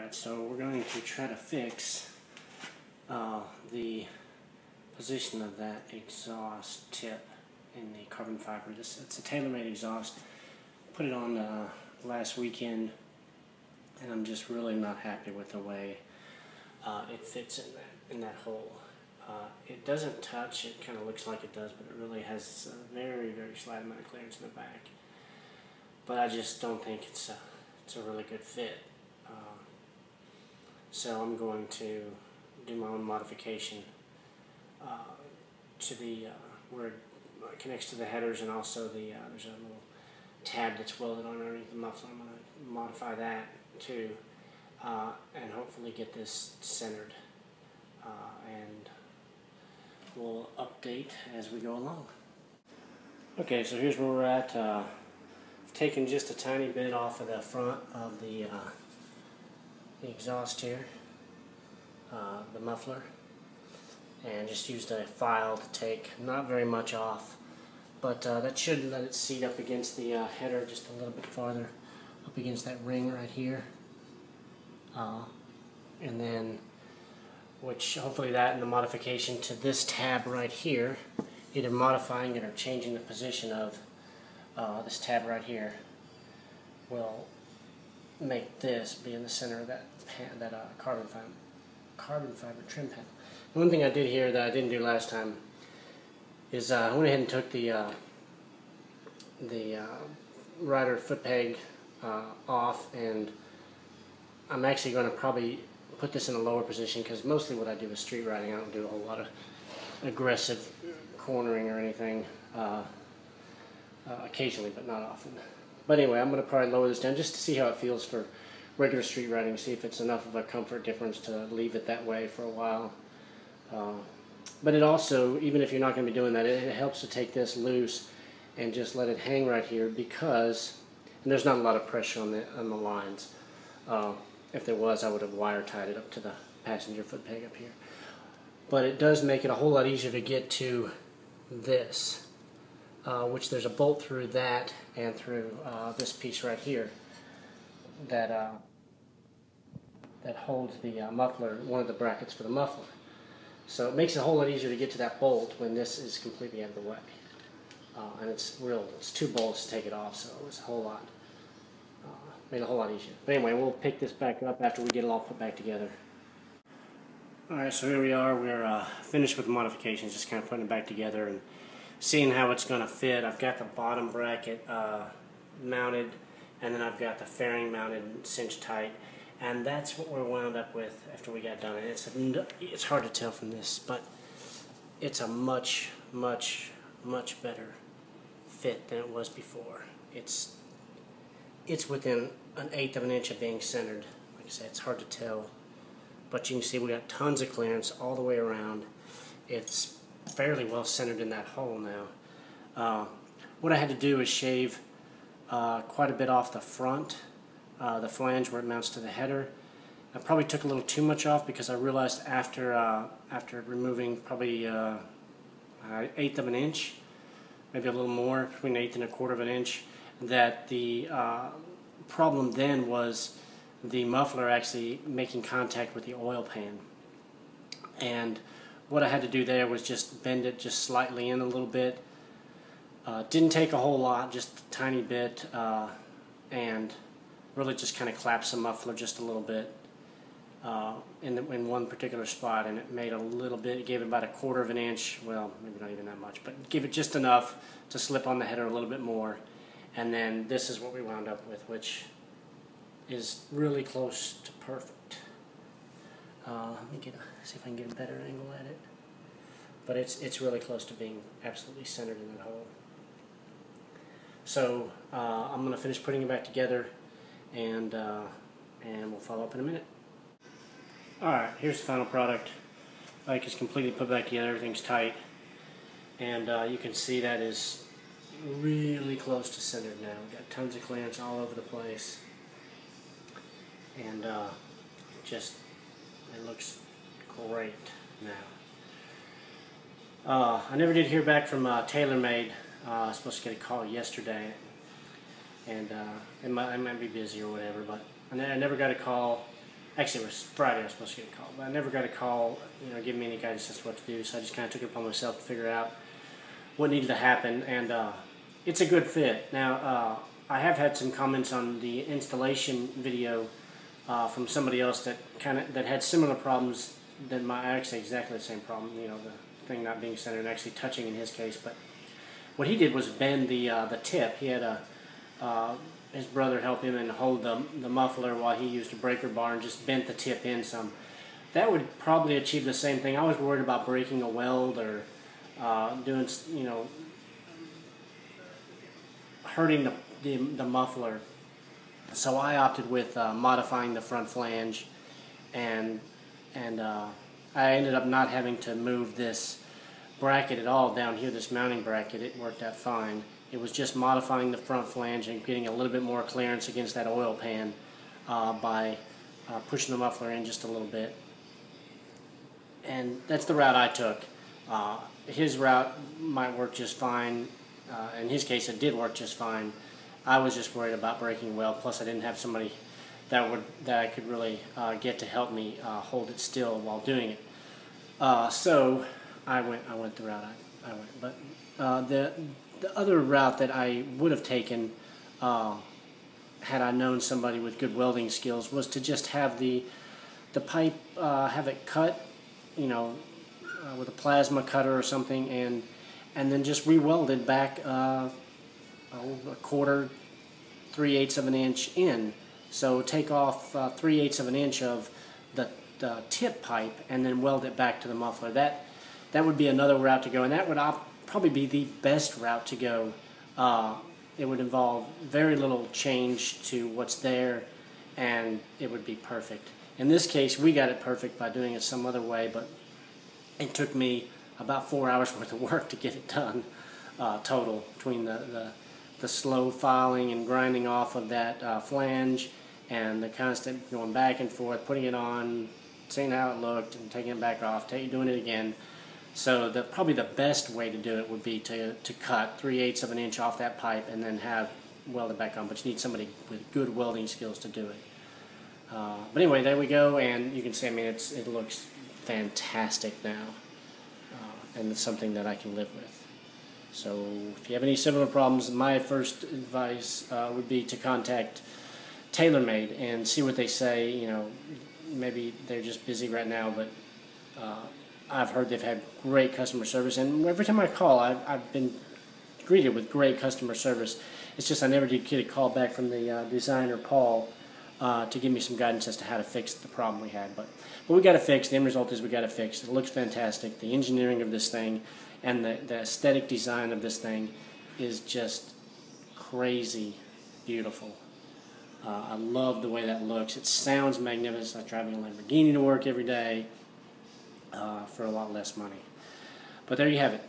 Alright, so we're going to try to fix the position of that exhaust tip in the carbon fiber. It's a TaylorMade exhaust. Put it on last weekend, and I'm just really not happy with the way it fits in that hole. It doesn't touch. It kind of looks like it does, but it really has a very, very slight amount of clearance in the back. But I just don't think it's a really good fit. So I'm going to do my own modification to the where it connects to the headers, and also there's a little tab that's welded on underneath the muffler. I'm going to modify that too, and hopefully get this centered, and we'll update as we go along. Okay, so here's where we're at. I've taken just a tiny bit off of the front of the exhaust here, the muffler, and just used a file to take not very much off, but that should let it seat up against the header just a little bit farther, up against that ring right here, and then which hopefully that and the modification to this tab right here, either modifying it or changing the position of this tab right here, will make this be in the center of that carbon fiber trim panel. The one thing I did here that I didn't do last time is I went ahead and took the rider foot peg off, and I'm actually going to probably put this in a lower position, because mostly what I do is street riding. I don't do a whole lot of aggressive cornering or anything, occasionally, but not often. But anyway, I'm going to probably lower this down just to see how it feels for regular street riding, see if it's enough of a comfort difference to leave it that way for a while. But it also, even if you're not going to be doing that, it helps to take this loose and just let it hang right here, because and there's not a lot of pressure on the lines. If there was, I would have wire tied it up to the passenger foot peg up here. But it does make it a whole lot easier to get to this, which there's a bolt through that and through this piece right here that holds the muffler, one of the brackets for the muffler. So it makes it a whole lot easier to get to that bolt when this is completely out of the way. And it's two bolts to take it off, so it's a whole lot, made it a whole lot easier. But anyway, we'll pick this back up after we get it all put back together. Alright, so here we are. We're finished with the mocifications, just kind of putting it back together and seeing how it's going to fit. I've got the bottom bracket mounted, and then I've got the fairing mounted cinched tight, and that's what we're wound up with after we got done. It's hard to tell from this, but it's a much, much, much better fit than it was before. It's within 1/8 of an inch of being centered. Like I said, it's hard to tell, but you can see we got tons of clearance all the way around. It's fairly well centered in that hole now. What I had to do is shave quite a bit off the front, the flange where it mounts to the header. I probably took a little too much off, because I realized after removing probably 1/8 of an inch, maybe a little more, between 1/8 and 1/4 of an inch, that the problem then was the muffler actually making contact with the oil pan. And what I had to do there was just bend it just slightly in a little bit. Didn't take a whole lot, just a tiny bit, and really just kind of collapsed the muffler just a little bit in one particular spot, and it made a little bit. It gave it about 1/4 of an inch, well, maybe not even that much, but give it just enough to slip on the header a little bit more. And then this is what we wound up with, which is really close to perfect. Let me see if I can get a better angle at it. But it's really close to being absolutely centered in that hole. So I'm going to finish putting it back together, and we'll follow up in a minute. Alright, here's the final product. Bike is completely put back together, everything's tight, and you can see that is really close to centered now. We've got tons of clearance all over the place, and it looks great now. I never did hear back from TaylorMade. I was supposed to get a call yesterday, and I might be busy or whatever, but I never got a call. Actually, it was Friday I was supposed to get a call, but I never got a call, giving me any guidance as to what to do. So I just kind of took it upon myself to figure out what needed to happen, and it's a good fit. Now, I have had some comments on the installation video from somebody else that had similar problems than actually exactly the same problem. The thing not being centered and actually touching in his case. But what he did was bend the tip. He had his brother help him and hold the muffler while he used a breaker bar and just bent the tip in some. That would probably achieve the same thing. I was worried about breaking a weld or doing, hurting the muffler. So I opted with modifying the front flange, and I ended up not having to move this bracket at all down here, this mounting bracket. It worked out fine. It was just modifying the front flange and getting a little bit more clearance against that oil pan by pushing the muffler in just a little bit. And that's the route I took. His route might work just fine. In his case, it did work just fine. I was just worried about breaking weld. Plus, I didn't have somebody that I could really get to help me hold it still while doing it. So I went the route I went. But the other route that I would have taken, had I known somebody with good welding skills, was to just have the pipe, have it cut, with a plasma cutter or something, and then just re-welded back a quarter, 3/8 of an inch in. So take off 3/8 of an inch of the tip pipe and then weld it back to the muffler. That would be another route to go, and that would probably be the best route to go. It would involve very little change to what's there, and it would be perfect. In this case, we got it perfect by doing it some other way, but it took me about 4 hours worth of work to get it done total, between the slow filing and grinding off of that flange and the constant going back and forth, putting it on, seeing how it looked, and taking it back off, doing it again. So probably the best way to do it would be to cut 3/8 of an inch off that pipe and then have welded back on. But you need somebody with good welding skills to do it. But anyway, there we go, and you can see, it looks fantastic now, and it's something that I can live with. So if you have any similar problems, my first advice would be to contact TaylorMade and see what they say. Maybe they're just busy right now, but I've heard they've had great customer service, and every time I call, I've been greeted with great customer service. It's just I never did get a call back from the designer, Paul, to give me some guidance as to how to fix the problem we had. But we got it fixed. The end result is we got it fixed. It looks fantastic. The engineering of this thing and the aesthetic design of this thing is just crazy beautiful. I love the way that looks. It sounds magnificent. It's like driving a Lamborghini to work every day for a lot less money. But there you have it.